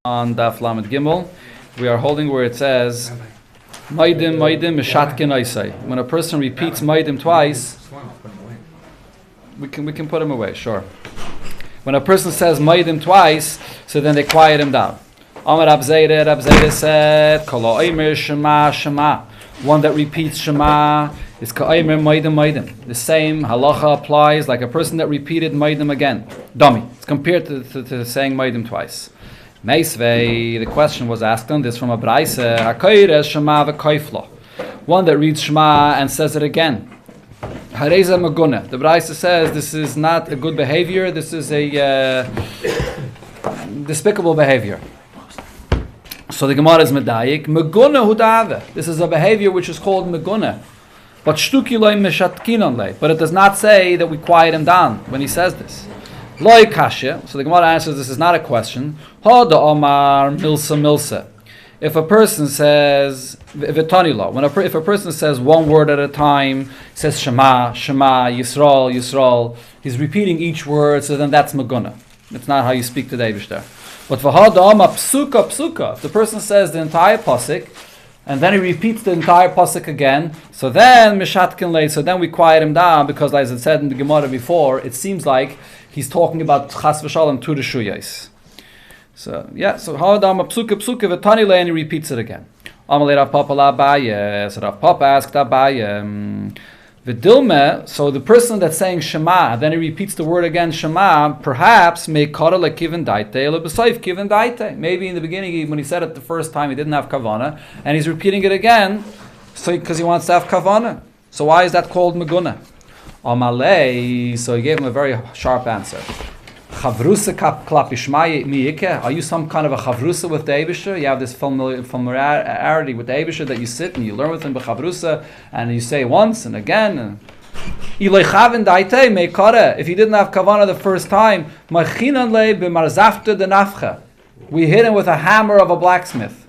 On Daf Lamed Gimel, we are holding where it says Maidim Mishatkin Aisai. When a person repeats Maidim twice, we can put him away, sure. When a person says Maidim twice, so then they quiet him down. Amar Abzeidah said, Kolo Eimer Shema Shema. One that repeats Shema is Ka'aymer Maidim. The same halacha applies like a person that repeated Maidim again. Dummy. It's compared to saying Maidim twice. Meisvei, the question was asked on this from a Braise, HaKoyres Shema v'Koiflo. One that reads Shema and says it again. Hareza Maguna. The Braise says this is not a good behavior, this is a despicable behavior. So the Gemara is Medayik, Maguna Hudave. This is a behavior which is called Maguna. But Shtuki loy meshatkinon lei. But it does not say that we quiet him down when he says this. Loi kasha. So the Gemara answers this is not a question. Hoda omar milsa. If a person says v'tanila, if a person says one word at a time, says Shema, Yisrael, he's repeating each word, so then that's Maguna. That's not how you speak to the Eibishter. But v'hoda omar psuka. If the person says the entire pasuk, and then he repeats the entire pasuk again, so then mishatkin lei, so then we quiet him down, because as it said in the Gemara before, it seems like he's talking about chas v'shalom to the shuyais. So ha'adam psuka v'tani lei, and he repeats it again. Amalei Rav Papa la'Abaye, so Rav Papa asked Abaye, v'dilme, so the person that's saying Shema, then he repeats the word again, Shema, perhaps may kara lekivin daite, lebesayif kivin daite. Maybe in the beginning, when he said it the first time, he didn't have kavana, and he's repeating it again, so because he wants to have kavana. So why is that called Maguna? Amalei, so he gave him a very sharp answer. Chavrusa klapishmaye miyike. Are you some kind of a chavrusa with the Eibishter? You have this familiarity with the Eibishter that you sit and you learn with him b'chavrusa, and you say once and again. And if he didn't have kavana the first time, we hit him with a hammer of a blacksmith.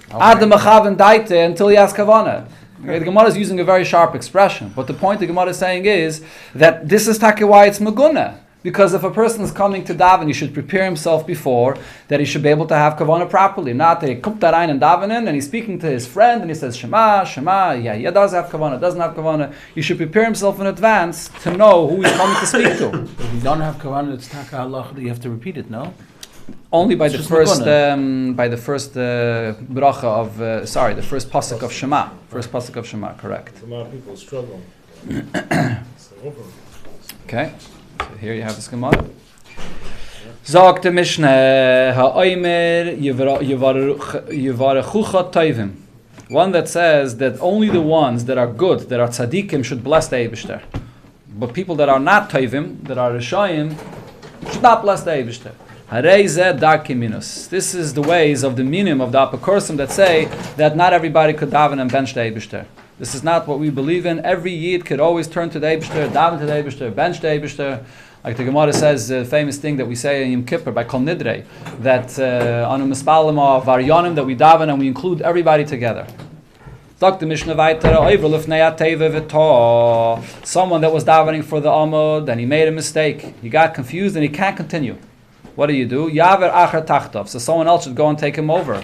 Until he has kavana. The Gemara is using a very sharp expression, but the point the Gemara is saying is that this is taki why it's Maguna. Because if a person is coming to daven, he should prepare himself before that he should be able to have kavana properly. Not that he kommt da rein and davening and he's speaking to his friend and he says Shema, yeah, he does have kavana, doesn't have kavana. He should prepare himself in advance to know who he's coming to speak to. If you don't have kavana, it's taka Allah that you have to repeat it, no? Only by the first bracha of the first pasuk of Shema. First pasuk of Shema, correct. A lot of people struggle. Okay. So here you have this Gemara. Zog the Mishnah, ha'oimer yivarechucha toivim. One that says that only the ones that are good, that are tzaddikim, should bless the Eibishter. But people that are not toivim, that are rishayim, should not bless the Eibishter. This is the ways of the minim of the apokorsim that say that not everybody could daven and bench the Eibishter. This is not what we believe in. Every Yid could always turn to the Eibishter, daven to the Eibishter, bench the Eibishter. Like the Gemara says, the famous thing that we say in Yom Kippur by Kol Nidrei, that on a mispalim of Varyonim that we daven and we include everybody together. Someone that was davening for the Amud and he made a mistake. He got confused and he can't continue. What do? Yaver achar tachtav. So someone else should go and take him over.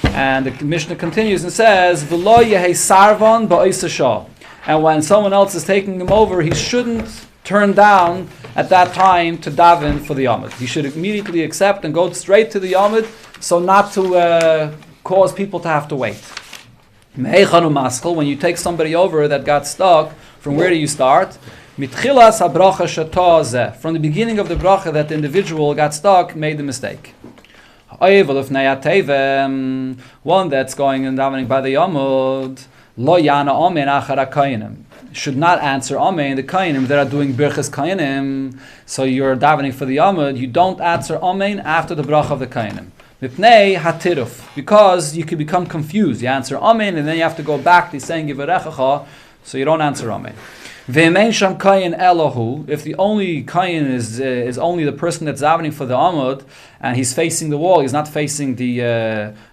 And the Mishnah continues and says, "V'lo yehei sarvan ba'isa shah." And when someone else is taking him over, he shouldn't turn down at that time to daven for the Yomid. He should immediately accept and go straight to the Yomid, so not to cause people to have to wait. When you take somebody over that got stuck, from where do you start? From the beginning of the bracha that the individual got stuck, made the mistake. One that's going and davening by the Yomud, lo yana amen achar hakayanim, should not answer amen the kayanim that are doing birchas kayanim. So you're davening for the Yomud, you don't answer amen after the bracha of the kayanim. Mipnei hatiruf, because you could become confused. You answer amen and then you have to go back to saying yivarechacha, so you don't answer amen. If the only kayin is only the person that's davening for the amud, and he's facing the wall, he's not facing the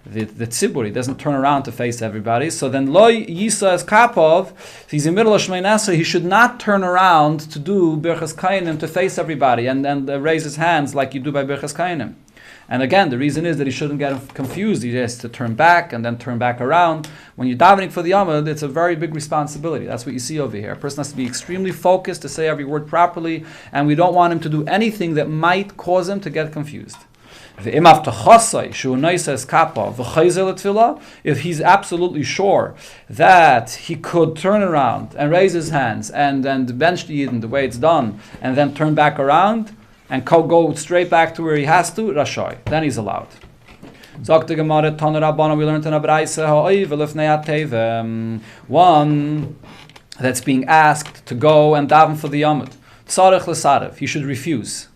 tzibur, he doesn't turn around to face everybody. So then lo yisa es kapov, he's in the middle of Shmei Nasa, he should not turn around to do birchas kayinim to face everybody and raise his hands like you do by birchas kayinim. And again, the reason is that he shouldn't get confused. He has to turn back and then turn back around. When you're davening for the Yamud, it's a very big responsibility. That's what you see over here. A person has to be extremely focused to say every word properly, and we don't want him to do anything that might cause him to get confused. If he's absolutely sure that he could turn around and raise his hands and then bench the Yidden the way it's done, and then turn back around and go straight back to where he has to, Rashoy, then he's allowed. Zok the Gemara, Tana Rabbana, we learned in a Braisa, one that's being asked to go and daven for the Yamud. Tzarech l'sarev, he should refuse.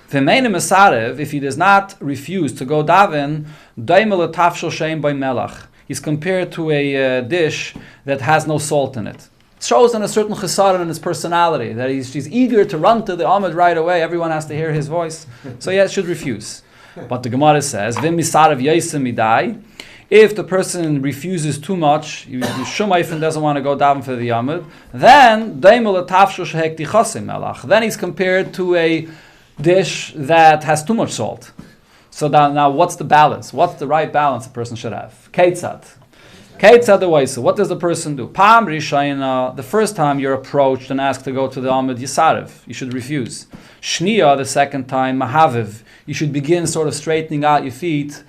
V'meinim esarev, if he does not refuse to go daven, daimel tafshel shein by melach. He's compared to a dish that has no salt in it. It shows in a certain chesaron in his personality, that he's eager to run to the Amud right away. Everyone has to hear his voice. So yes, should refuse. But the Gemara says, Vim misarev yaisem midai. If the person refuses too much, Shumayfen doesn't want to go daven for the Amud, then daimel tafshel shehek tichasim melach. Then he's compared to a dish that has too much salt. So now what's the balance? What's the right balance a person should have? Keitzad. Keitzad the Waisa. What does the person do? Pam Rishayna, the first time you're approached and asked to go to the Amud Yisarev, you should refuse. Shniya, the second time, Mahaviv, you should begin sort of straightening out your feet,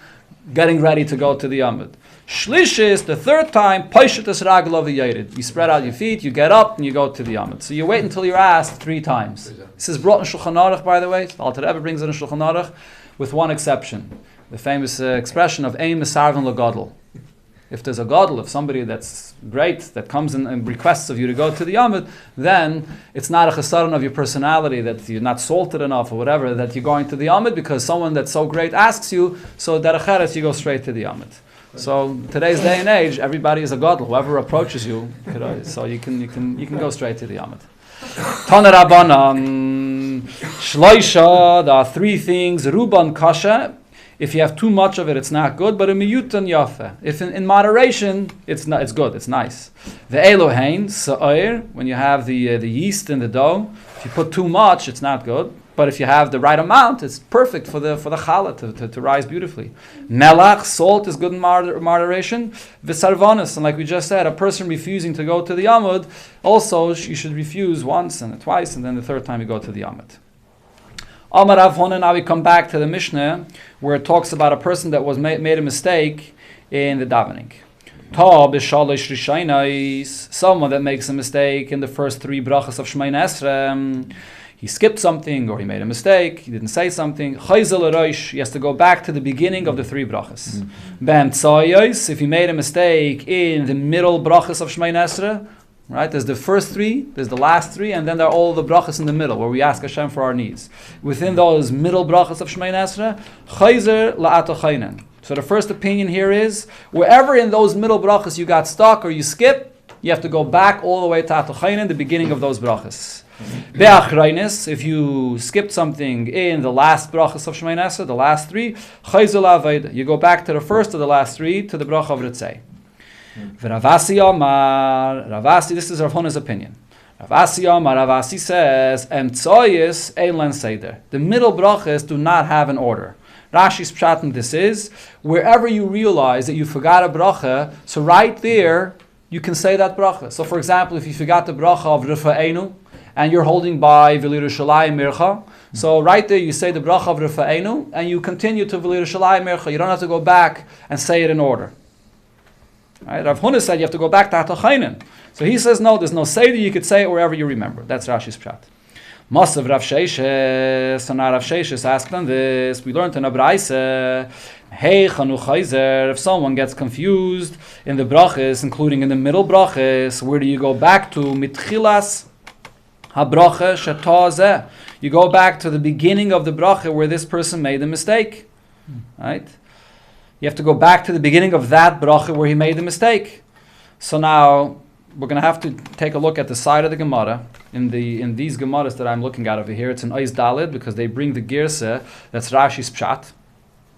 getting ready to go to the Amud. Shlishis, the third time, Paishatas Raglav Yared. You spread out your feet, you get up, and you go to the Amud. So you wait until you're asked 3 times. This is brought in Shulchan Aruch, by the way. The Alter Rebbe brings it in Shulchan Aruch, with one exception. The famous expression of Ein Mesarvin L'Gadol. If there's a Gadol, if somebody that's great, that comes in and requests of you to go to the Yamud, then it's not a chesaron of your personality, that you're not salted enough or whatever, that you're going to the Yamud, because someone that's so great asks you, so that acheres you go straight to the Yamud. So today's day and age, everybody is a Gadol. Whoever approaches you, so you can go straight to the Yamud. Tana Rabbanan, Shloisha, there are 3 things, Ruban Kasha. If you have too much of it, it's not good. But a miyutan yafe. If in moderation, it's good. It's nice. The Elohein sa'ir, when you have the yeast in the dough, if you put too much, it's not good. But if you have the right amount, it's perfect for the challah to rise beautifully. Melach, salt, is good in moderation. V'sarvanas, and like we just said, a person refusing to go to the Yamud, also you should refuse once and twice, and then the 3rd time you go to the Yamud. Amar Rav Huna, now we come back to the Mishnah, where it talks about a person that was made a mistake in the davening. Someone that makes a mistake in the first 3 brachos of Shemoneh Esrei, he skipped something, or he made a mistake, he didn't say something. He has to go back to the beginning of the 3 brachos. If he made a mistake in the middle brachos of Shemoneh Esrei, right? There's the first 3, there's the last 3, and then there are all the brachas in the middle, where we ask Hashem for our needs. Within those middle brachas of Shemoneh Esrei, chayzer la'atochaynen. So the first opinion here is, wherever in those middle brachas you got stuck or you skip, you have to go back all the way to atochaynen, the beginning of those brachas. Be'achraynis, if you skipped something in the last brachas of Shemoneh Esrei, the last 3, chayzer la'avayda. You go back to the first of the last 3, to the bracha of Ritzei. Ravasi Omar, Ravasi, this is Rav Huna's opinion. Ravasi Omar, Ravasi says, Emtsoyis Eilan Seder. The middle brachas do not have an order. Rashi's pshat this is, wherever you realize that you forgot a bracha, so right there, you can say that bracha. So for example, if you forgot the bracha of Rifa'enu, and you're holding by V'li Yerushalayim Mircha, so right there you say the bracha of Rifa'enu, and you continue to V'li Yerushalayim Mircha. You don't have to go back and say it in order. Right? Rav Huna said you have to go back to Hatochaynen. So he says no, there's no Seder, you could say it wherever you remember. That's Rashi's pshat. Masav Rav Sheishes, so now Rav Sheishes asked on this, we learned in a Braisa, hey Chanu Chayzer, if someone gets confused in the brachas, including in the middle brachas, where do you go back to? Mitchilas habracha shetazeh. You go back to the beginning of the bracha where this person made a mistake. Right? You have to go back to the beginning of that bracha where he made the mistake. So now we're going to have to take a look at the side of the Gemara. In these Gemaras that I'm looking at over here, it's an Ois Dalid because they bring the Girse, that's Rashi's Pshat.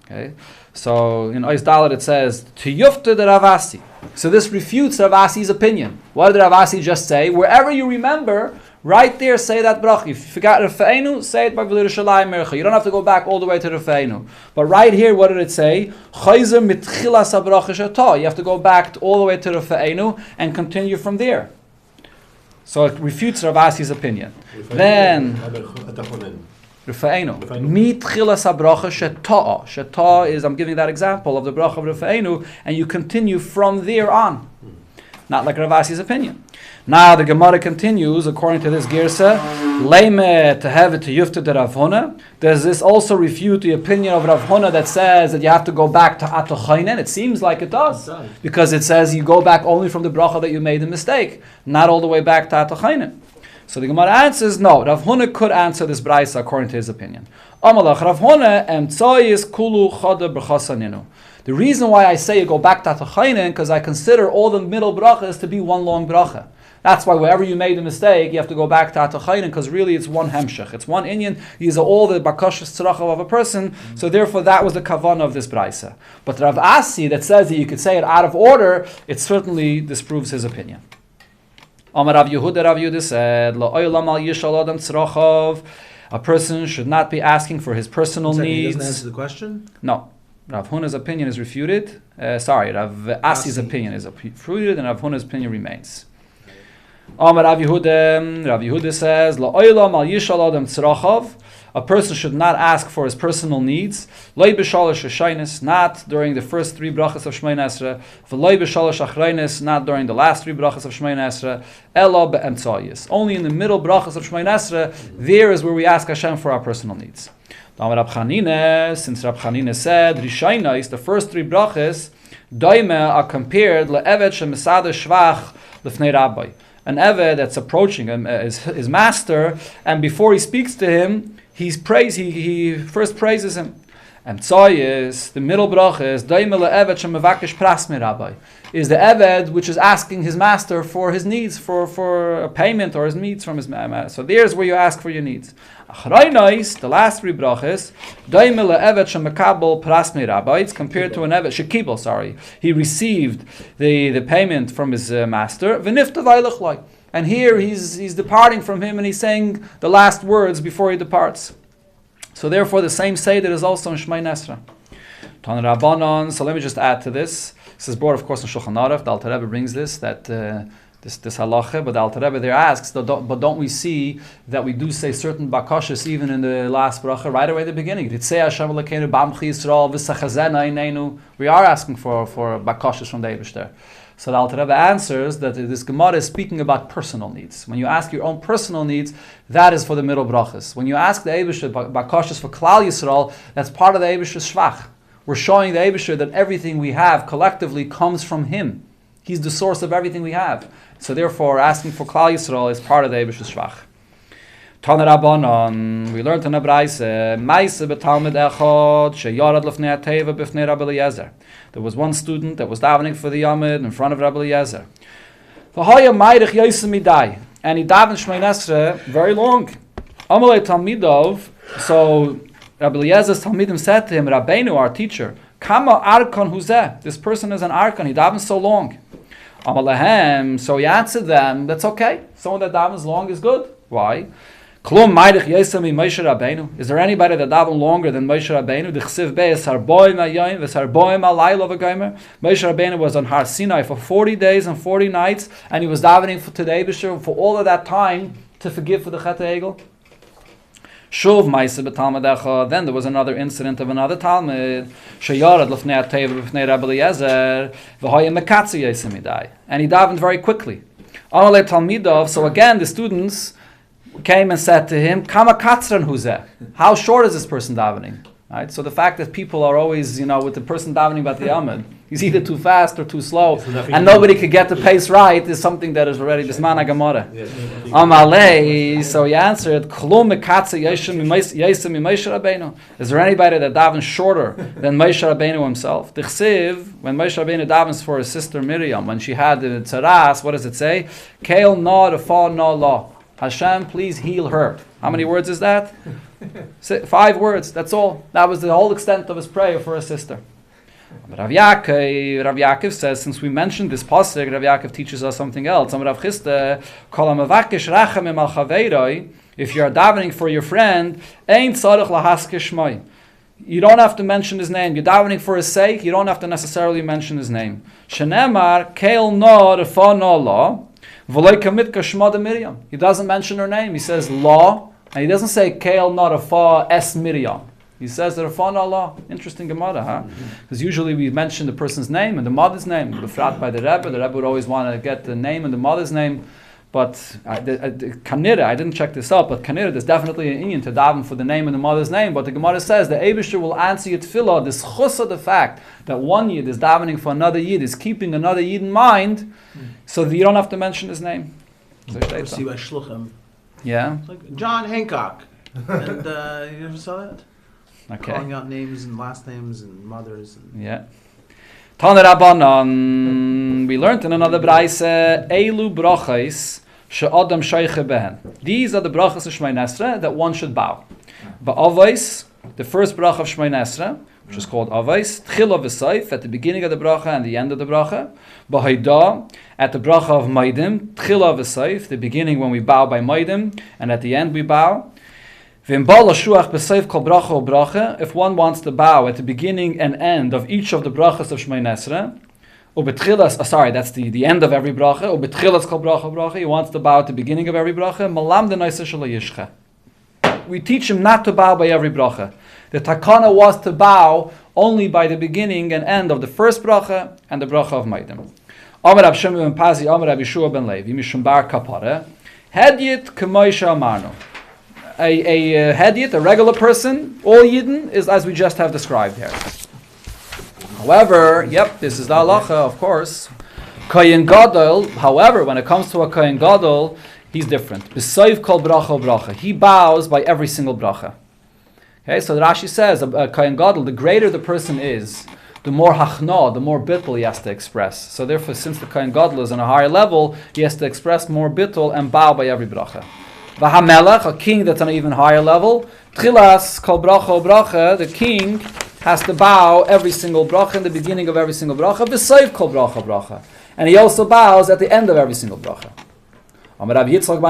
Okay, so in Ois Dalid it says Tiyufta de Ravasi. So this refutes Ravasi's opinion. What did Ravasi just say? Wherever you remember, Right there, say that bracha. If you forgot Rafeinu, say it by V'lirushalayim Mercha. You don't have to go back all the way to Rafeinu. But right here, what did it say? Chayzer mitchilas habracha shatah. You have to go back all the way to Rafeinu and continue from there. So it refutes Rav Asi's opinion. Then Rafeinu. Mitchilas habracha shatah. Shatah is, I'm giving that example of the bracha of Rafeinu, and you continue from there on. Not like Rav Asi's opinion. Now the Gemara continues, according to this Girsa, Leime to have it to Yufta de Rav Huna. Does this also refute the opinion of Rav Huna that says that you have to go back to Atochainen? It seems like it does. Because it says you go back only from the bracha that you made the mistake, not all the way back to Atochainen. So the Gemara answers, no, Rav Huna could answer this Braisa according to his opinion. Amalach Rav Huna emtsoyis kulu chada b'chasaninu. The reason why I say you go back to Atochainen, because I consider all the middle brachas to be one long bracha. That's why wherever you made a mistake, you have to go back to Atochainen, because really it's one hemshech. It's one inyan. These are all the bakashas tzarachav of a person. So therefore that was the kavanah of this braisa. But Rav Asi that says that you could say it out of order, it certainly disproves his opinion. Amar Rav Yehuda said, Lo olam al yishal adam tzarachav. A person should not be asking for his personal needs. He doesn't answer the question? No. Rav Huna's opinion is refuted. Rav Asi's opinion is refuted, and Rav Huna's opinion remains. Amar Rav Yehuda says, La'olam al yishal adam tzarachav. A person should not ask for his personal needs. Loi b'shalosh hashaynis, not during the first 3 brachas of Shemona Esrei. V'loi b'shalosh achraynis, not during the last 3 brachas of Shemona Esrei. Ela be'emtzayis. Only in the middle brachas of Shemona Esrei, there is where we ask Hashem for our personal needs. Since Rab Chanina said, Rishaynais, the first 3 brachas, Doime are compared le'eved she'mesada shvach l'fnei rabbi. An eved that's approaching him, his master, and before he speaks to him, he first praises him. And Tzayis, the middle bracha is Doime le'eved she'mevakesh pras mi rabbi, is the eved which is asking his master for his needs, for a payment or his needs from his master. So there's where you ask for your needs. Achraynos, the last 3 brachas, Doime le'eved shemekabel pras mi rabbi, it's compared to an eved shekibel. He received the payment from his master. V'nifta vaylech loy, and here he's departing from him, and he's saying the last words before he departs. So therefore, the same seder is also in Shemona Esrei. Tan Rabbanon. So let me just add to this. This is brought, of course, in Shulchan Aruch. The Alter Rebbe brings this this halacha, but the Alter Rebbe there asks, but don't we see that we do say certain bakashas even in the last bracha right away at the beginning? We are asking for bakashas from the Eibishter. So the Alter Rebbe answers that this Gemara is speaking about personal needs. When you ask your own personal needs, that is for the middle brachas. When you ask the Eibishter bakashas for Klal Yisrael, that's part of the Eibishter's shvach. We're showing the Eibishter that everything we have collectively comes from him. He's the source of everything we have. So therefore, asking for Klal Yisrael is part of the Eibishter's shvach. Tana Rabbanon, we learned in a Braisa, Maise betalmid echad sheyarad lefnei ateva b'fnei Rabbi Eliezer. There was one student that was davening for the Yamid in front of Rabbi Eliezer. V'haya mayrich yosem midai, and he davened Shemona Esrei very long. Amalei talmidov, so Rabbi Eliezer's talmidim said to him, Rabbeinu, our teacher, Kama arkon huzeh, this person is an arkon, he davens so long. Amalehem, so he answered them, that's okay, someone that davens long is good. Why? Klum mayrich yosem mi Moshe Rabbeinu. Is there anybody that daven longer than Moshe Rabbeinu? D'chsiv beis harboim hayoyim v'sarboim halaylo v'gomer. Moshe Rabbeinu was on Har Sinai for 40 days and 40 nights, and he was davening for the Eibishter for all of that time to forgive for the Chet HaEgel. Shuv ma'aseh b'talmidecha. Then there was another incident of another Talmud. Sheyarad l'fnei ateva b'fnei Rabbi Eliezer v'hoya mekatzi yosem midai, and he davened very quickly. Amalei talmidov. So again, the students came and said to him, Kama katzran huzeh. How short is this person davening? Right? So the fact that people are always, with the person davening about the Yamid, he's either too fast or too slow, and nobody could get the pace right, is something that is already bisman haGemara. Amalei, so he answered, Klum mekatze yosem mi Moshe Rabbeinu. Is there anybody that davens shorter than Moshe Rabbeinu himself? D'chsiv, when Moshe Rabbeinu davens for his sister Miriam, when she had the tzaras, what does it say? Keil na refa na la. Hashem, please heal her. How many words is that? 5 words, that's all. That was the whole extent of his prayer for his sister. Rav Yaakov says, since we mentioned this pasuk, Rav Yaakov teaches us something else. If you are davening for your friend, you don't have to mention his name. You're davening for his sake, you don't have to necessarily mention his name. Shenemar, Keil no refa no la, v'loi kamit kashmada Miriam. He doesn't mention her name. He says la, and he doesn't say Keil no refa es Miriam. He says the refa no la. Interesting Gemara, huh? Because usually we mention the person's name and the mother's name. Befrat by the Rebbe would always want to get the name and the mother's name. But Kanira, I didn't check this out, but Kanira, there's definitely an Indian to daven for the name and the mother's name. But the Gemara says the Eibishter will answer your tefillah, this chus of the fact that one Yid is davening for another Yid, is keeping another Yid in mind, so that you don't have to mention his name. See by Shluchim. Yeah? It's like John Hancock. And you ever saw that? Okay. Calling out names and last names and mothers. And Yeah. Tana Rabbanan, we learned in another Braise, Eilu Brachos she'adam shayche behen. These are the Brachos of Shemay Nesra that one should bow. Ba'avos, the first bracha of Shemay Nesra, which is called Avos, Tchila v'Seif, at the beginning of the bracha and the end of the bracha. B'Haida, at the bracha of Maidim, Tchila v'Seif, the beginning when we bow by Maidim, and at the end we bow. If one wants to bow at the beginning and end of each of the brachas of Shemay Nesra, that's the end of every bracha. He wants to bow at the beginning of every bracha. We teach him not to bow by every bracha. The takana was to bow only by the beginning and end of the first bracha and the bracha of Maidim. Amar Rab Shimon ben Pazi, Amar Rab Yeshua ben Levi, Mishum bar kapara, Hedyet k'moisha amarno. A hedyet, a regular person, all Yidden, is as we just have described here. However, this is the halacha, of course. Kohen Gadol, however, when it comes to a Kohen Gadol, he's different. B'soiv kol bracha bracha. He bows by every single bracha. Okay, so the Rashi says, a Kohen Gadol, the greater the person is, the more hachna, the more bittul he has to express. So therefore, since the Kohen Gadol is on a higher level, he has to express more bittul and bow by every bracha. V'hamelech, a king that's on an even higher level, tchilas kol bracha bracha, the king has to bow every single bracha in the beginning of every single bracha, v'soiv kol bracha bracha. And he also bows at the end of every single bracha. Rav Yitzchak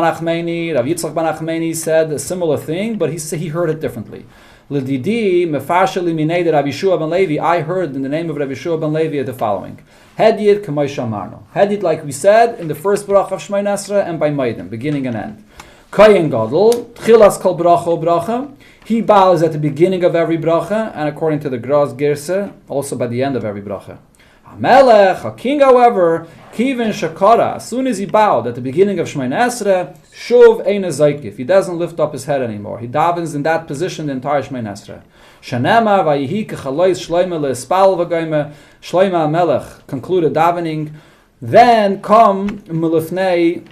ben Achmeni said a similar thing, but he heard it differently. L'didi mefarsha liminei de Rav Yeshua ben Levi, I heard in the name of Rav Yeshua ben Levi the following. Hedyet k'may shamarno. Hedyet, like we said, in the first bracha of Shemay Nesra and by Maidim, beginning and end. Kohen Gadol, tchilas kol bracha bracha. He bows at the beginning of every bracha, and according to the Graz Gerse, also by the end of every bracha. HaMelech, a king, however, Kivin Shakara, as soon as he bowed at the beginning of Shemay Nesra, Shuv Ein Zaykif, he doesn't lift up his head anymore. He davens in that position the entire Shemay Nesra. Shanema Vayihi Kechalois Shloime Le'espal V'goyme, Shloime HaMelech concluded davening, then come Milifnei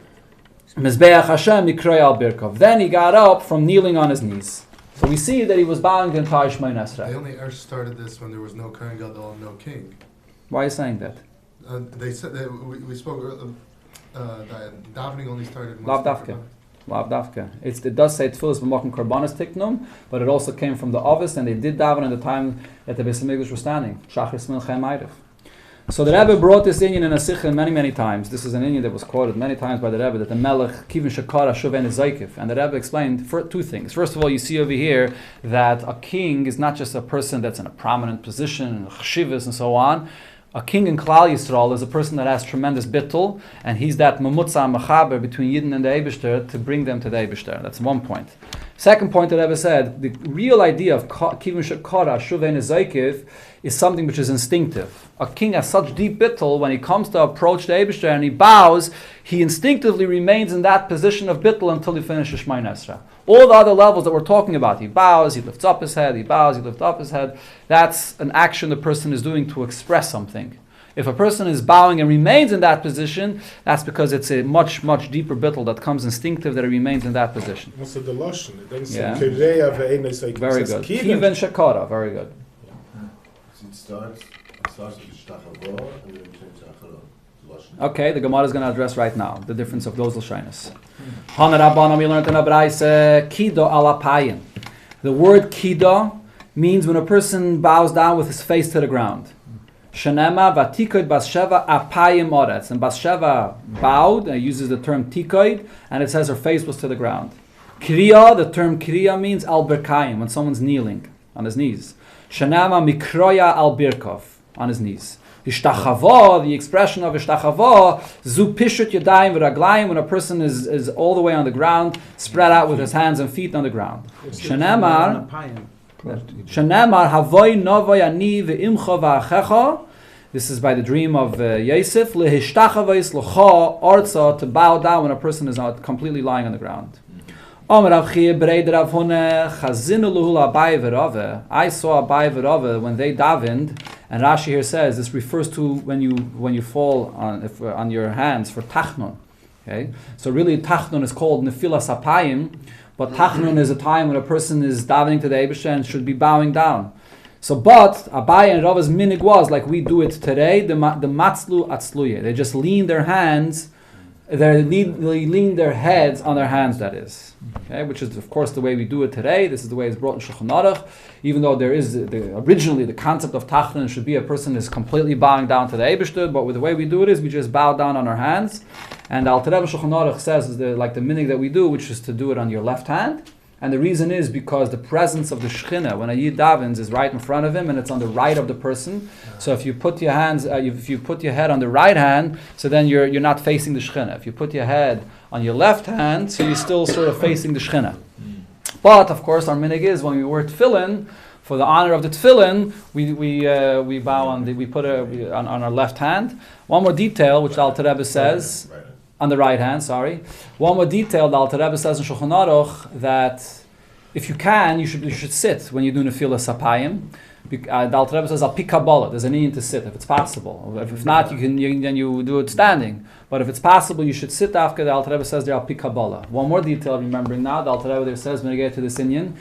Mizbeach Hashem Nikrei Al Birkov. Then he got up from kneeling on his knees. So we see that he was bowing the entire Shemay Nesra. They only started this when there was no Kohen Gadol and no king. Why are you saying that? They said that we spoke that davening only started. Lav Dafka. It does say Tfilas b'mokum karbanos tiknum, but it also came from the Ovis, and they did daven at the time that the Beis Hamikdash was standing. Shachris Milchem Eiref. So the Rebbe brought this Indian in a Sikha many times. This is an Indian that was quoted many times by the Rebbe, that the Melech Kivin Shakara Shuven Zaykif. And the Rebbe explained two things. First of all, you see over here that a king is not just a person that's in a prominent position, chshivas and so on. A king in Klal Yisrael is a person that has tremendous bittul, and he's that mamutza machaber between Yidden and the Eibishter to bring them to the Eibishter. That's one point. Second point that Rebbe said, the real idea of Kivin Shakara Shuven Zaykif is something which is instinctive. A king has such deep bittul, when he comes to approach the Eibishter and he bows, he instinctively remains in that position of bittul until he finishes Shemay Nesra. All the other levels that we're talking about, he bows, he lifts up his head, he bows, he lifts up his head, that's an action the person is doing to express something. If a person is bowing and remains in that position, that's because it's a much deeper bittul that comes instinctive, that it remains in that position. Also the Lashon, it doesn't say Yeah. Kireya ve'enei Zaykif. Very good. Kivin Shakara, very good. It starts with Shtachavor and then turns to Acharot. Okay, the Gemara is going to address right now the difference of those Lashonos. Hana Rabbanan, we learned in a Braise, Kido alapayim. The word Kido means when a person bows down with his face to the ground. Shenema vatikoid Bathsheba apayim oretz. And Bathsheba bowed, and it uses the term tikoid, and it says her face was to the ground. Kriya, the term kriya means al berkayim, when someone's kneeling on his knees. Shenema mikroya al birkov, on his knees. Ishtachava, the expression of ishtachava, zu pishut yadayim v'raglayim, when a person is all the way on the ground, spread out with his hands and feet on the ground. Shenemar havoy novoy ani ve'imcha v'achecha. This is by the dream of Yosef. Lehishtachavos l'cha arza, to bow down when a person is not completely lying on the ground. I saw Abai v'Rava when they davened, and Rashi here says this refers to when you fall on your hands for tachnon. Okay, so really tachnon is called nefilas apayim, but tachnon is a time when a person is davening to the Eibusher and should be bowing down. So, but Abai and Rava's minig was like we do it today. The matzlu atzluye. They just lean their hands. They lean their heads on their hands, that is. Okay, which is, of course, the way we do it today. This is the way it's brought in Shulchan Aruch. Even though there is, originally, the concept of tachnon should be a person is completely bowing down to the Eibishter, but with the way we do it is we just bow down on our hands. And Alter Rebbe Shulchan Aruch says, like the minig that we do, which is to do it on your left hand. And the reason is because the presence of the Shechina, when a Yid davens, is right in front of him and it's on the right of the person. So if you put your hands, if you put your head on the right hand, so then you're not facing the Shechina. If you put your head on your left hand, so you're still sort of facing the Shechina. But of course, our minig is when we wear tefillin, for the honor of the tefillin, we bow on on our left hand. One more detail, which the Alter Rebbe says. On the right hand, sorry. One more detail, the Alter Rebbe says in Shulchan Aruch that if you can, you should sit when you do nefilas apayim. The Alter Rebbe says al pi kabbalah. There's a need to sit if it's possible. If not, then you do it standing. But if it's possible, you should sit after. The Alter Rebbe says there al pi kabbalah. One more detail, I'm remembering now. The Alter Rebbe there says when you get to this inyan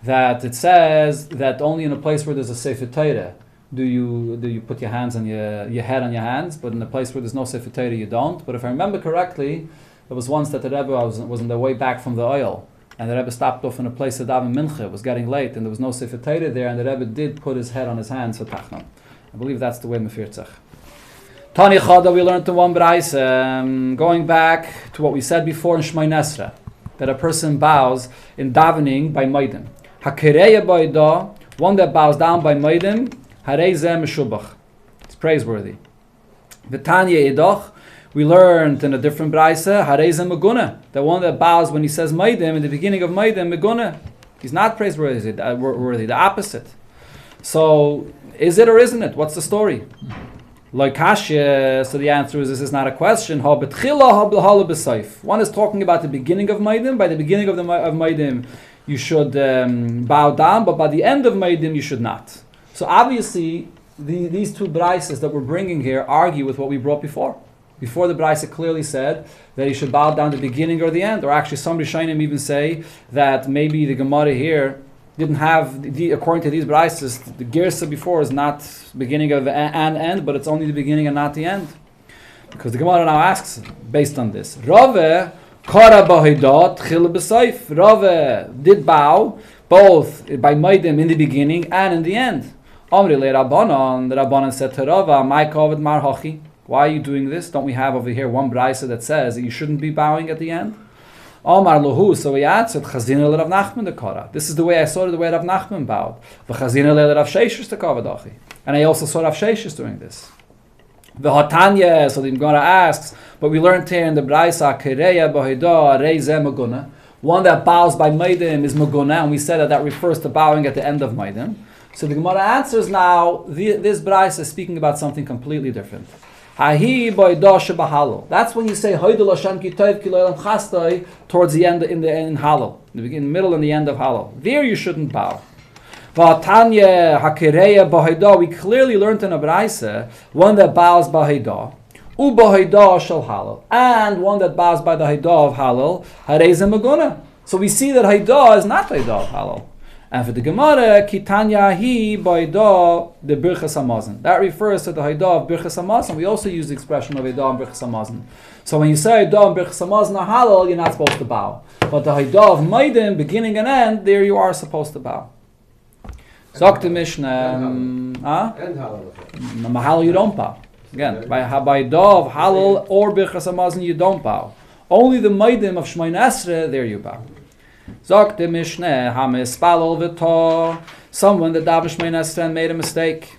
that it says that only in a place where there's a Sefer Torah do you put your hands on your head on your hands, but in a place where there's no Sefer Torah you don't. But if I remember correctly, there was once that the Rebbe was on the way back from the oil, and the Rebbe stopped off in a place to daven mincha. It was getting late, and there was no Sefer Torah there, and the Rebbe did put his head on his hands for tachnon. I believe that's the way Mefirtzach. Tani Chada, we learned in one Brais, going back to what we said before in Shmai Nesra, that a person bows in davening by Maidim. Hakereya Baidah, one that bows down by Maidim, it's praiseworthy. V'tanya Edoch, we learned in a different brayse, Hareze Meguna, the one that bows when he says Maidim, in the beginning of Maidim, Meguna. He's not praiseworthy, the opposite. So, is it or isn't it? What's the story? Like Kashya, so the answer is this is not a question. One is talking about the beginning of Maidim. By the beginning of Maidim, you should bow down, but by the end of Maidim, you should not. So obviously, these two braises that we're bringing here argue with what we brought before. Before the braise clearly said that he should bow down the beginning or the end, or actually some Rishonim even say that maybe the Gemara here didn't have, according to these braises, the Gersa before is not beginning of and end, but it's only the beginning and not the end. Because the Gemara now asks, based on this, Rave Kara Bahidot Chil B'Saif. Rave did bow both by Maidim in the beginning and in the end. Amri le Rabbanon, the Rabbanon said to Rava, "My kovid mar hachi. Why are you doing this? Don't we have over here one brayse that says that you shouldn't be bowing at the end?" Amar lahu, so he answered, "Chazina le Rav Nachman de kara. This is the way I saw it, the way Rav Nachman bowed. V'chazina le Rav Sheishus de kovid hachi. And I also saw Rav Sheishus doing this. V'hatanya, so the Gemara asks, but we learned here in the brayse, Kereya b'hida reizeh maguna. One that bows by Maidim is maguna, and we said that refers to bowing at the end of Maidim. So the Gemara answers now, this Brais is speaking about something completely different. Hahi boidah shebahalal. That's when you say Hoidul Hashem ki tov ki lo elam chastai towards the end in Halal, in the middle and the end of Halal. There you shouldn't bow. V'atanya hakireya bohidah. We clearly learned in a Braise, one that bows bohidah, ubohidah shel Halal, and one that bows by the Hidah of Halal, hareze maguna. So we see that Hidah is not Hidah of Halal. And for the Gemara, Kitanya hi boidah the Birchas Hamazon. That refers to the Hidah of Birchas Hamazon. We also use the expression of Hidah and Birchas Hamazon. So when you say Hidah and Birchas Hamazon are halal, you're not supposed to bow. But the Hidah of Maidim, beginning and end, there you are supposed to bow. Sagt the Mishnah, And halal. Mahal you don't bow. Again, by dov, halal, or Birchas Hamazon you don't bow. Only the Maidim of Shemay Nesre, there you bow. Sagt the Mishnah, Hamispalol v'to, someone that davened Shemay Nesre and made a mistake,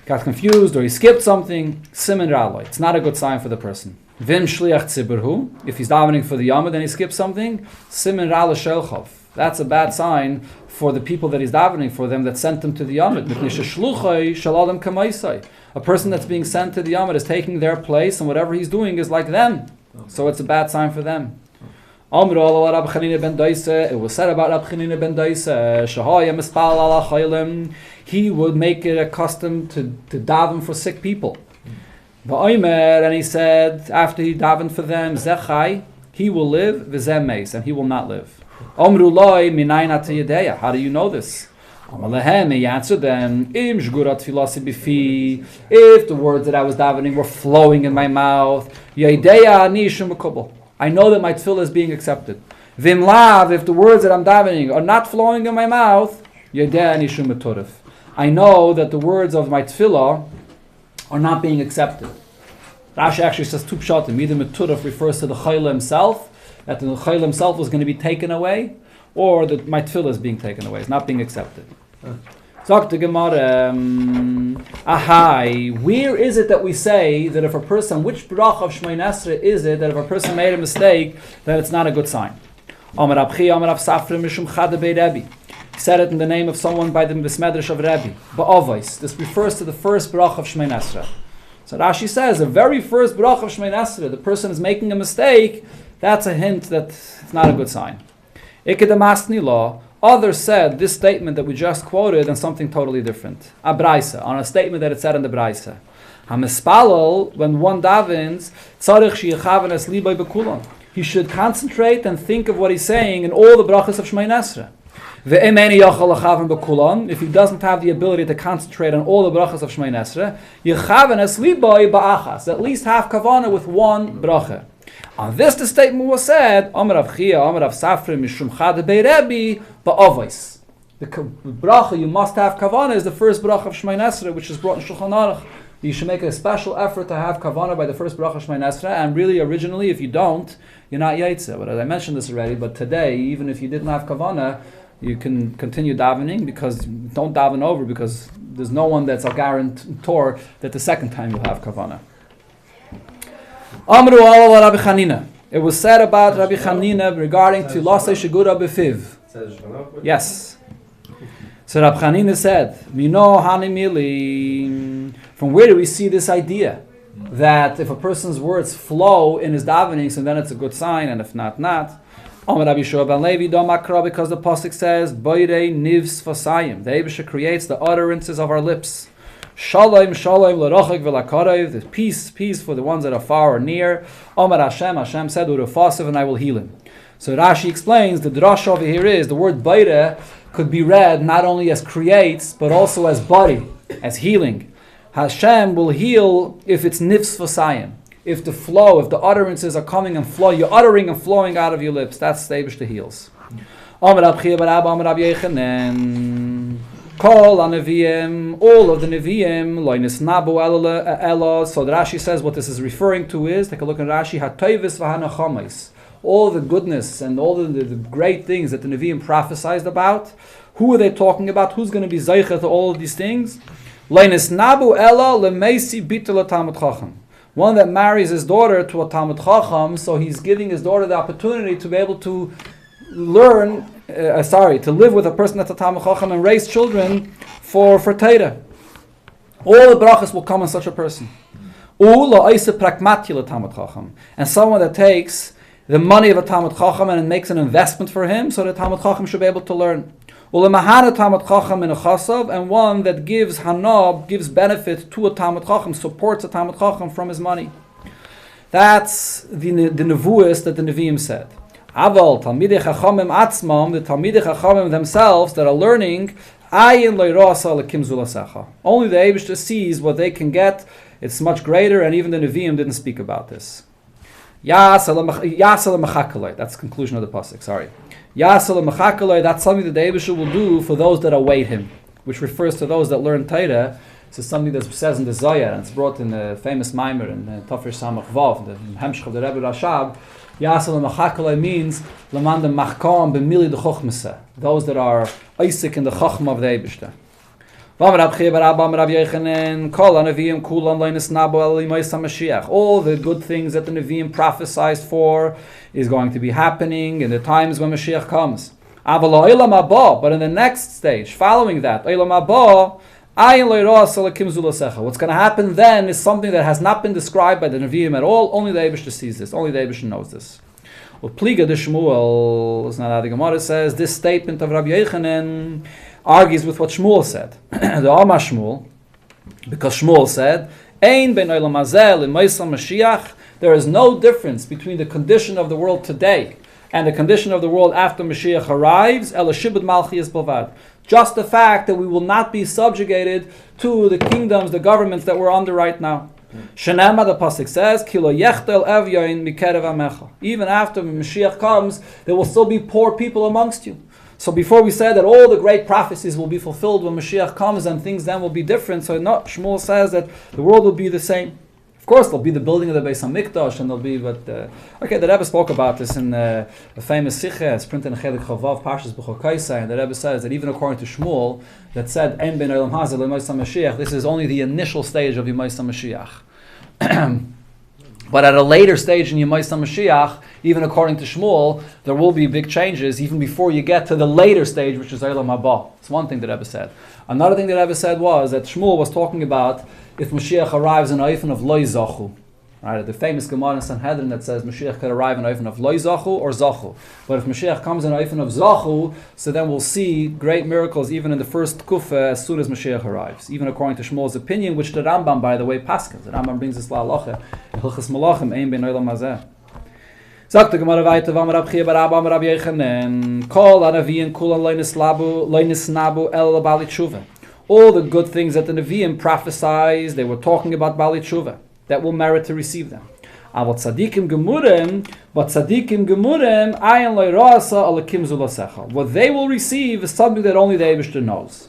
got confused or he skipped something, Simen Raloi. It's not a good sign for the person. Vim Shliach Tzibur, if he's davening for the Yamad and he skips something, Simen Rala Shelchov. That's a bad sign for the people that he's davening for, them that sent him to the Yamad. A person that's being sent to the Yamad is taking their place, and whatever he's doing is like them. So it's a bad sign for them. It was said about Rab Chanina ben Daisa, he would make it a custom to daven for sick people. And he said, after he davened for them, Zechai, he will live, v'zem meis, and he will not live. How do you know this? He answered them, if the words that I was davening were flowing in my mouth, I know that my tefillah is being accepted. If the words that I'm davening are not flowing in my mouth, I know that the words of my tefillah are not being accepted. Rashi actually says two pshatim. Either meturaf refers to the chayla himself, that the chayla himself was going to be taken away, or that my tefillah is being taken away, it's not being accepted. Talk to Gemara. Where is it that we say that if a person, which brach of Shemay Nesra is it that if a person made a mistake, that it's not a good sign? He said it in the name of someone by the Besmedrash of Rebbe. Ba'avos. This refers to the first brach of Shemay Nesra. So Rashi says, the very first brach of Shemay Nesra, the person is making a mistake, that's a hint that it's not a good sign. Ikedamasni law. Others said this statement that we just quoted and something totally different. A braisa, on a statement that it said in the braisa. Hamispalol, when one davens, tzarich sheyechaven es libay bekulan. He should concentrate and think of what he's saying in all the brachos of Shemay Nesra. Ve'emeni yachal lechaven bekulan. If he doesn't have the ability to concentrate on all the brachos of Shemay Nesra, yechaven es libay ba'achas. At least half kavanah with one bracha. On this, the statement was said, Amar Rav Chia, Amar Rav Safra, Mishum Chad Be'Rebbe, Ba'avos. The bracha you must have kavanah is the first bracha of Shemay Nesra, which is brought in Shulchan Aruch. You should make a special effort to have kavanah by the first bracha of Shemay Nesra, and really, originally, if you don't, you're not Yaitze. But as I mentioned this already, but today, even if you didn't have kavanah, you can continue davening, because don't daven over, because there's no one that's a guarantor that the second time you'll have kavanah. Amru ala Rabbi Chanina. It was said about Rabbi Chanina regarding to Lasei Shegura Befiv. Yes. So Rabbi Chanina said, Mino Hanimili. From where do we see this idea that if a person's words flow in his davening, so then it's a good sign, and if not, not. Amar Rabbi Yeshua ben Levi do makra, because the pasuk says, Boirei nivs fasayim. The Eibusha creates the utterances of our lips. Shalom, shalom, l'rochek v'lakarev, the peace, peace for the ones that are far or near. Omar Hashem, Hashem said, Urefasev, and I will heal him. So Rashi explains, the drasha over here is, the word baire could be read not only as creates, but also as body, as healing. Hashem will heal if it's nifs v'sayim. If the flow, if the utterances are coming and flow, you're uttering and flowing out of your lips, that's the Eibush that heals. Omar Rab Chia bar Abba, Omar Rab Yechanan. Kol Nevi'im, all of the Nevi'im, loinis nabu ela. So the Rashi says what this is referring to is, take a look at Rashi, hatoivis v'hanachomais. All the goodness and all the great things that the Nevi'im prophesied about. Who are they talking about? Who's going to be zeicha to all of these things? Loinis nabu ela lemeisi bitul Talmud Chacham. One that marries his daughter to a Talmud Chacham, so he's giving his daughter the opportunity to be able to learn, to live with a person that's a Talmud Chacham and raise children for Torah. All the brachas will come on such a person. And someone that takes the money of a Talmud Chacham and makes an investment for him, so the Talmud Chacham should be able to learn. And one that gives hanab, gives benefit to a Talmud Chacham, supports a Talmud Chacham from his money. That's the nevuos that the Nevi'im said. Aval Talmidei Chachamim atzmam, the Talmidei Chachamim themselves that are learning, ayin lo'irasa lekim zulasecha. Only the Eibishter sees what they can get. It's much greater, and even the Nevi'im didn't speak about this. Yasal mechakalei. That's the conclusion of the pasuk. Sorry. Yasal mechakalei. That's something that the Eibishter will do for those that await him. which refers to those that learn Torah. This is something that says in the Zohar, and it's brought in the famous Maimer in Tafir Samach Vav, the Hemshech of the Rebbe Rashab. Yasal Machakalai means Lamanda Machkam B'mili de Chochmese, those that are Isaac in the Chochma of the Eibishter. All the good things that the Nevi'im prophesied for is going to be happening in the times when Mashiach comes. But in the next stage, following that, what's going to happen then is something that has not been described by the Nevi'im at all. Only the Eibishter sees this. Only the Eibishter knows this. Pliga de Shmuel, the Gemara says, this statement of Rabbi Yochanan argues with what Shmuel said. The Amar Shmuel, because Shmuel said, Ein ben olam hazeh l'maisal Mashiach, there is no difference between the condition of the world today and the condition of the world after Mashiach arrives, ela shibud malchias bavad. Just the fact that we will not be subjugated to the kingdoms, the governments that we're under right now. Shenema, the pasuk says, Kilo yechtel evyoin mikerev amecha. Even after Mashiach comes, there will still be poor people amongst you. So before we said that all the great prophecies will be fulfilled when Mashiach comes and things then will be different, so no, Shmuel says that the world will be the same. Of course, there'll be the building of the Beis HaMikdash, and there'll be, but the Rebbe spoke about this in the famous Sikha, it's printed in Chelik Chavav, Parshas B'chokaisai, and the Rebbe says that even according to Shmuel, that said, Ein ben olam hazeh l'maisal Mashiach, this is only the initial stage of Yemaisal Mashiach. But at a later stage in Yemaisal Mashiach, even according to Shmuel, there will be big changes even before you get to the later stage, which is Olam Haba. It's one thing that Rebbe said. Another thing that Rebbe said was that Shmuel was talking about if Mashiach arrives in Oifen of Loi Zachu. Right, the famous Gemara in Sanhedrin that says Mashiach could arrive in Oifen of Loi Zachu or Zachu. But if Mashiach comes in Oifen of Zachu, so then we'll see great miracles even in the first Kufa as soon as Mashiach arrives. Even according to Shmuel's opinion, which the Rambam, by the way, paskins. The Rambam brings this la'alacha. Hilchas Malachim, ein ben olam hazeh. Sagt der Gemara weiter, Vam Rab Chia bar Abba Rab Yochanan, Kol Anaviyin Kulan Loinis Nabu El Bali Tshuva. All the good things that the Nevi'im prophesied, they were talking about Bali Tshuva, that will merit to receive them. But tzadikim gemurim, ayin lo'irasa alakim zulasecha. What they will receive is something that only the Eibishter knows.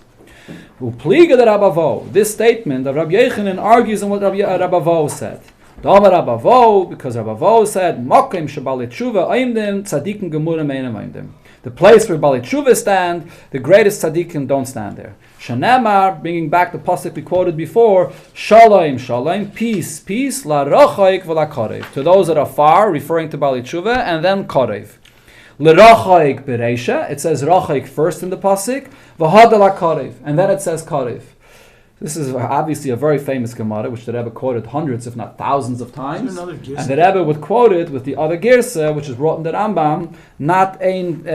Upliga de Rabavo. This statement of Rabbi Yochanan argues on what Rabavo said. Because Rabavo said, Mokim shebali tshuva oimdim, tzadikim gemurim einam oimdim. The place where Bali Tshuva stand, the greatest tzaddikim don't stand there. Shanamar, bringing back the pasuk we quoted before, Shalom, Shalom, peace, peace, la rochaik v'la korev. To those that are far, referring to Bali Tshuva, and then korev. Le rochaik bereisha, it says rochaik first in the pasuk, v'hada la korev, and then it says korev. This is obviously a very famous Gemara, which the Rebbe quoted hundreds, if not thousands of times. And the Rebbe would quote it with the other Girsa, which is brought in the Rambam, not ein...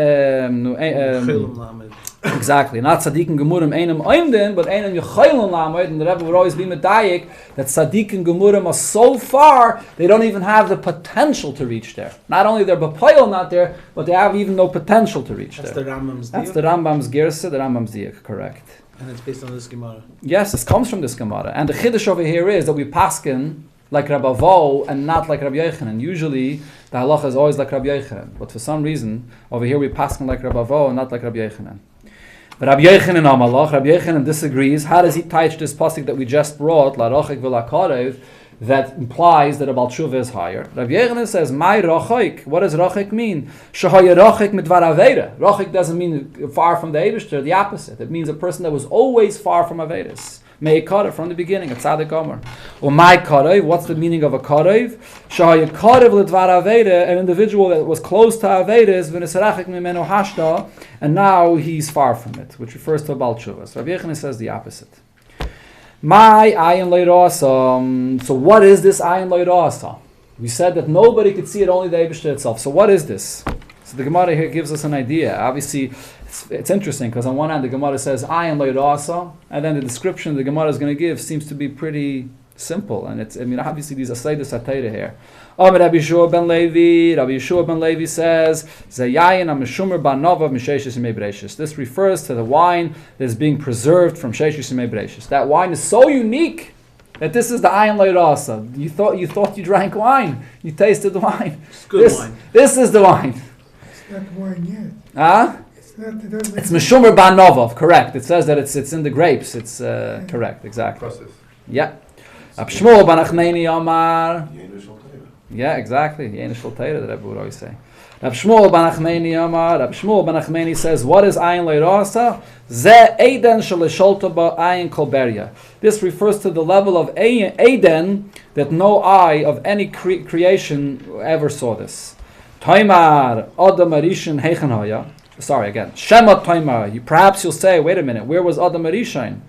exactly, not Tzadikim Gemurim Einam Oimdin, but Einam Yechaylim Lamed, and the Rebbe would always be medayik that Tzadikim Gemurim are so far, they don't even have the potential to reach there. Not only their B'Payil not there, but they have even no potential to reach there. That's the Rambam's Girsa, the Rambam's Diak, correct. And it's based on this Gemara. Yes, this comes from this Gemara. And the Chiddush over here is that we paskin like Rabbi Vo and not like Rabbi Yochanan. Usually, the halacha is always like Rabbi Yochanan. But for some reason, over here we paskin like Rabbi Vo and not like Rabbi Yochanan. But Rabbi Yochanan Amalach, Rabbi Yochanan disagrees. How does he touch this pasuk that we just brought, La Rochik V'la Karev, that implies that a Baal Tshuva is higher? Rabbi Yochanan says, My Rochik. What does Rochik mean? Shahaya Rochik Midvar Aveda. Rochik doesn't mean far from the Eibishter, the opposite. It means a person that was always far from Avedis. May Karev from the beginning, a Tzaddik Omer. Or my Karev, what's the meaning of a Karev? Shahaya Karev Lidvar Aveda, an individual that was close to Avedis, V'nisarachik Mimeno Hashta, and now he's far from it, which refers to a Baal Tshuva. So Rabbi Yochanan says the opposite. My ayin lo'irasa. So what is this ayin lo'irasa? We said that nobody could see it, only the Eibishter itself. So what is this? So the Gemara here gives us an idea. Obviously, it's interesting because on one hand the Gemara says ayin lo'irasa, and then the description the Gemara is going to give seems to be pretty simple. And obviously these are Seidas HaTorah here. Rabbi Yeshua ben Levi says, Zayayin ha-meshumer ba-novav m'sheishis yemei bereishis. This refers to the wine that is being preserved from sheishis yemei bereishis. That wine is so unique that this is the ayin lo'irasa. You thought you drank wine. You tasted the wine. It's good wine. This is the wine. It's not wine yet. Huh? It's It's Meshumer Banovov, correct. It says that it's in the grapes. It's correct, exactly. Process. Yeah. Rab Shmuel ben Achmeni Amar. Yenu shel Torah. Yeah, exactly. Yenu shel Torah, that Rebbe would always say. Rab Shmuel ben Achmeni Amar. Rab Shmuel ben Achmeni says, what is Ayin Leirasa? Ze Eden Shalesholta ba Ayin Kolberia. This refers to the level of Eden that no eye of any creation ever saw this. Taimar Adam Arishin Heichen Haya. Sorry, again. Shema Taimar. Perhaps you'll say, wait a minute, where was Adam Arishin?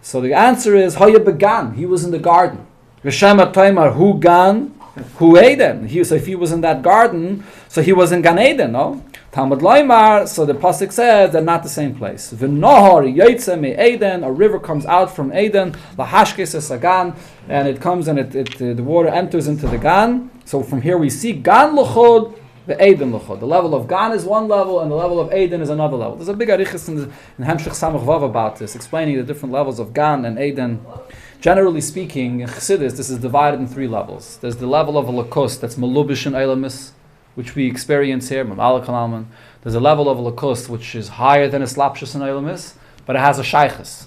So the answer is Haya Began. He was in the garden. Shema Taimar Hu Gan Hu Eden. So if he was in that garden, so he was in Gan Eden, no? Talmud Loimar, so the pasuk says they're not the same place. V'nohar yotze me Eden, a river comes out from Eden, lahashkes es Gan, and it comes and the water enters into the Gan. So from here we see Gan l'chod, the Eden l'chod. The level of Gan is one level, and the level of Eden is another level. There's a big arichas in Hemshech Samach Vav about this, explaining the different levels of Gan and Eden. Generally speaking, in Chassidus, this is divided in three levels. There's the level of a lakos, that's malubish and elamis, which we experience here. There's a level of a lakos which is higher than a slapshus and elamis, but it has a shaychus.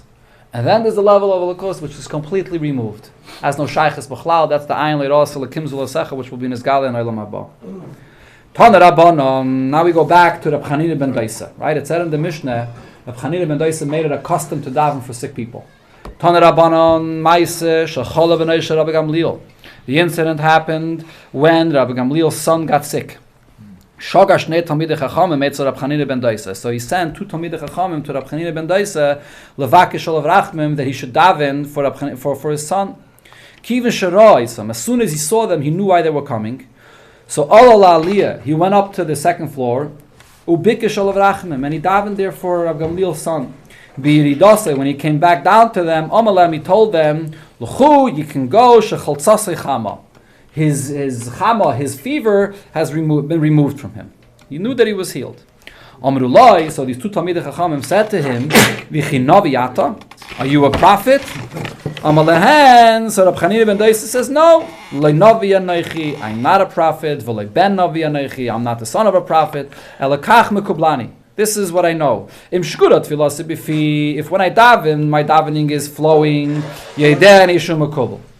And then there's the level of a lakos which is completely removed. Has no shaychus b'chlal, that's the ayin le'ros l'kim zulasecha, which will be in his gala and elam haba. Tana Rabbanon, now we go back to Rab Chanina ben Daisa. Right? It said in the Mishnah, Rab Chanina ben Daisa made it a custom to daven for sick people. Tana Rabbanon, Maise, Shachala ben Aisha Rabbi Gamliel. The incident happened when Rabbi Gamliel's son got sick. Shogash ne Talmidei Chachamim etzel Rab Chanina ben Daisa. So he sent two Talmidei Chachamim to Rab Chanina ben Daisa, levakish olav rachmim, that he should daven for his son. Kivin Sharaisam. As soon as he saw them, he knew why they were coming. So Alala Aliyah, he went up to the second floor, ubikish olav rachmim, and he davened there for Rab Gamliel's son. Biridase, when he came back down to them, Amalem, he told them, L'chu, you can go, shechaltzasei chama. His chama, his fever, has been removed from him. He knew that he was healed. Amrulai, so these two Talmidei Chachamim said to him, V'chinavi ata, are you a prophet? Amalehen, so Rab Chanina ben Daisa says, no, Le'navi anoichi, I'm not a prophet, V'le ben navi anoichi, I'm not the son of a prophet, Elakach mekublani. This is what I know. If when I daven, my davening is flowing.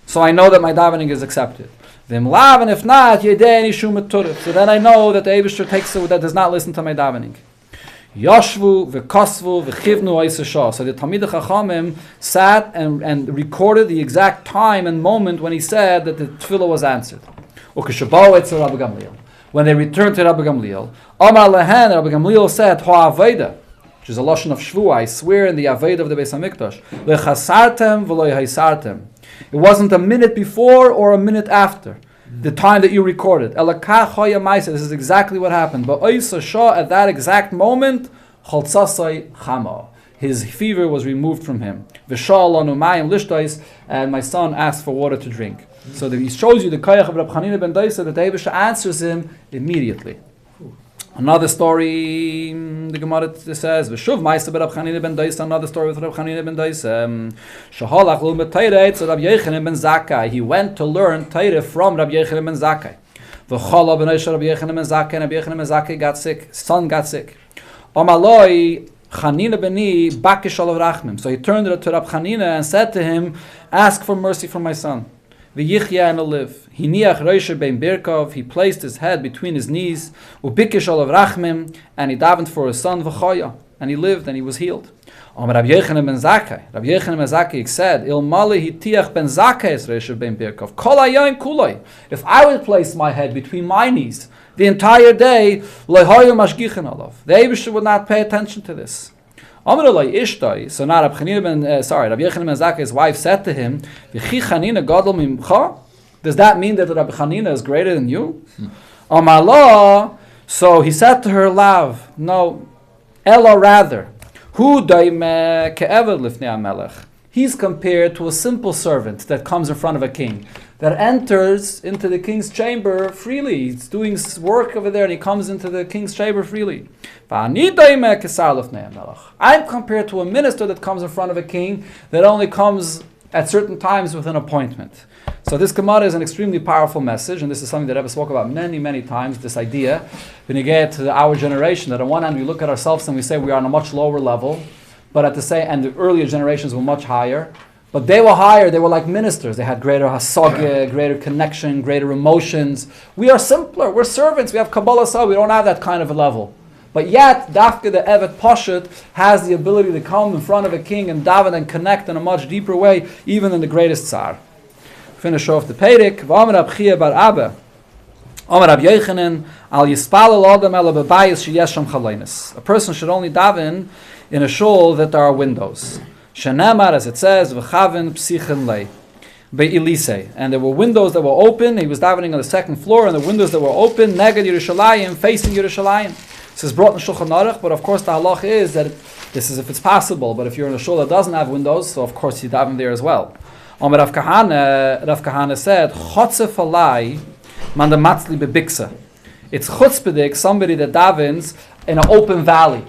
So I know that my davening is accepted. And if not, so then I know that the Eibishter takes it, that does not listen to my davening. Yashvu v'kosvu v'chivnu oisashah. So the Talmidei Chachamim sat and recorded the exact time and moment when he said that the tefillah was answered. When they returned to Rabbi Gamliel, Amar lehen, Rabbi Gamliel said, Ha'aveda, which is a lashon of shvu, I swear in the Aveda of the Beis HaMikdash, Lechasartem v'lo haisartem. It wasn't a minute before or a minute after the time that you recorded. Elakach hoya ma'aseh, this is exactly what happened. But oisa shah, at that exact moment, chaltzasai chama. His fever was removed from him. V'shal lanu mayim lishtais, and my son asked for water to drink. So that he shows you the kayach of Rab Chanina ben Daisa, that the Eibishter answers him immediately. Another story, the Gemara says, V'shuv ma'aseh Rab Chanina ben Daisa, another story with Rab Chanina ben Daisa. Shahalach l'u m'teireh tzad Rab Yochanan ben Zakkai. He went to learn Teireh from Rab Yochanan ben Zakkai. V'chala ben Aisha Rab Yochanan ben Zakkai, and Rab Yochanan ben Zakkai got sick, son got sick. Amaloi, Chanina beni bakish olav rachmim. So he turned to Rab Chanina and said to him, ask for mercy for my son. V'yichya and live. Hiniach roisha bein birkov. He placed his head between his knees. Ubikish olav rachmim, and he davened for his son v'chaya, and he lived and he was healed. Rabbi Yochanan ben Zakkai. Rabbi Yochanan ben Zakkai said, Il mali hitiach ben Zakkai es roisha bein birkov. Kol hayom kuloi. If I would place my head between my knees the entire day, lehoyu mashgichin olav. The Eibishter would not pay attention to this. So now Rabbi Yochanan ben Zakkai's wife said to him, does that mean that Rabbi Chanina is greater than you? So he said to her, Lav, no, Ella rather, he's compared to a simple servant that comes in front of a king, that enters into the king's chamber freely. He's doing work over there and he comes into the king's chamber freely. I'm compared to a minister that comes in front of a king that only comes at certain times with an appointment. So this Gemara is an extremely powerful message, and this is something that Rebbe spoke about many, many times, this idea, when you get to our generation, that on one hand we look at ourselves and we say we are on a much lower level, but at the same, and the earlier generations were much higher, but they were higher, they were like ministers, they had greater hasagah, greater connection, greater emotions. We are simpler, we're servants, we have Kabbalah Sa, we don't have that kind of a level. But yet, Dafka the Evet Pashut has the ability to come in front of a king and daven and connect in a much deeper way, even in the greatest tsar. Finish off the Peirik. V'amar Rab Chia bar Abba, Amar Rab Yochanan, al yispalel adam ela bebayis sheyesh sham chalonos. A person should only daven in a shul that there are windows. Shenamar, as it says, v'chaven psichen lei. Be'ilise. And there were windows that were open. He was davening on the second floor, and the windows that were open, neged Yerushalayim, facing Yerushalayim. This is brought in Shulchan Aruch, but of course the halach is that this is if it's possible. But if you're in a shul that doesn't have windows, so of course you daven there as well. Rav Kahana said, "Chotzef alai man the matzli bebiksa." It's chutzpahdik, somebody that davens in an open valley,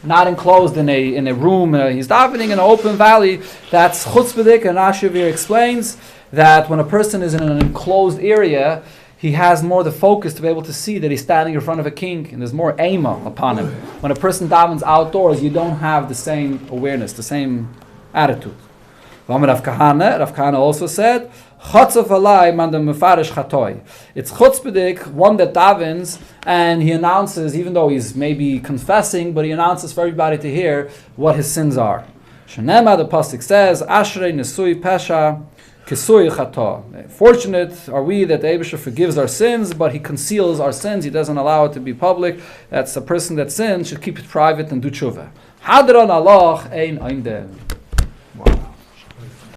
not enclosed in a room. He's davening in an open valley. That's chutzpahdik, and Ashavir explains that when a person is in an enclosed area, he has more the focus to be able to see that he's standing in front of a king, and there's more aima upon him. When a person davens outdoors, you don't have the same awareness, the same attitude. Rav Kahana also said, Chotzof alai man de mefarish chatoi. It's chutzpahdik, one that davens, and he announces, even though he's maybe confessing, but he announces for everybody to hear what his sins are. Shenema, the pasuk says, Ashrei nesui pesha kisui chato. Fortunate are we that the Eibusher forgives our sins, but he conceals our sins. He doesn't allow it to be public. That's a person that sins should keep it private and do tshuva. Hadron Allah ein einde.